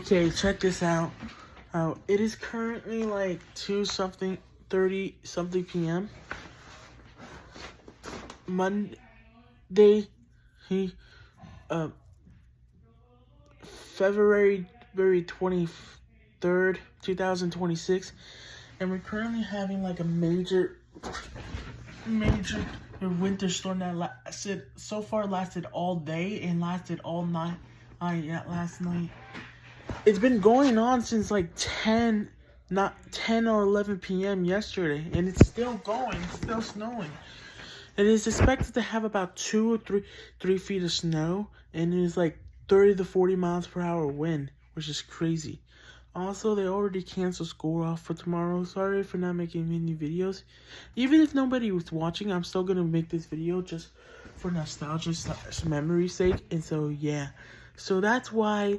Okay, check this out. It is currently like 30 something p.m. Monday, he, uh, February 23rd, 2026, and we're currently having like a major winter storm that lasted all day and lasted all night. Last night. It's been going on since like 10 or 11 p.m. yesterday, and it's still going. It's still snowing. It is expected to have about 3 feet of snow, and it is like 30 to 40 miles per hour wind, which is crazy. Also, they already canceled school off for tomorrow. Sorry for not making many videos. Even if nobody was watching, I'm still gonna make this video just for nostalgia memory's sake. And so, yeah. So that's why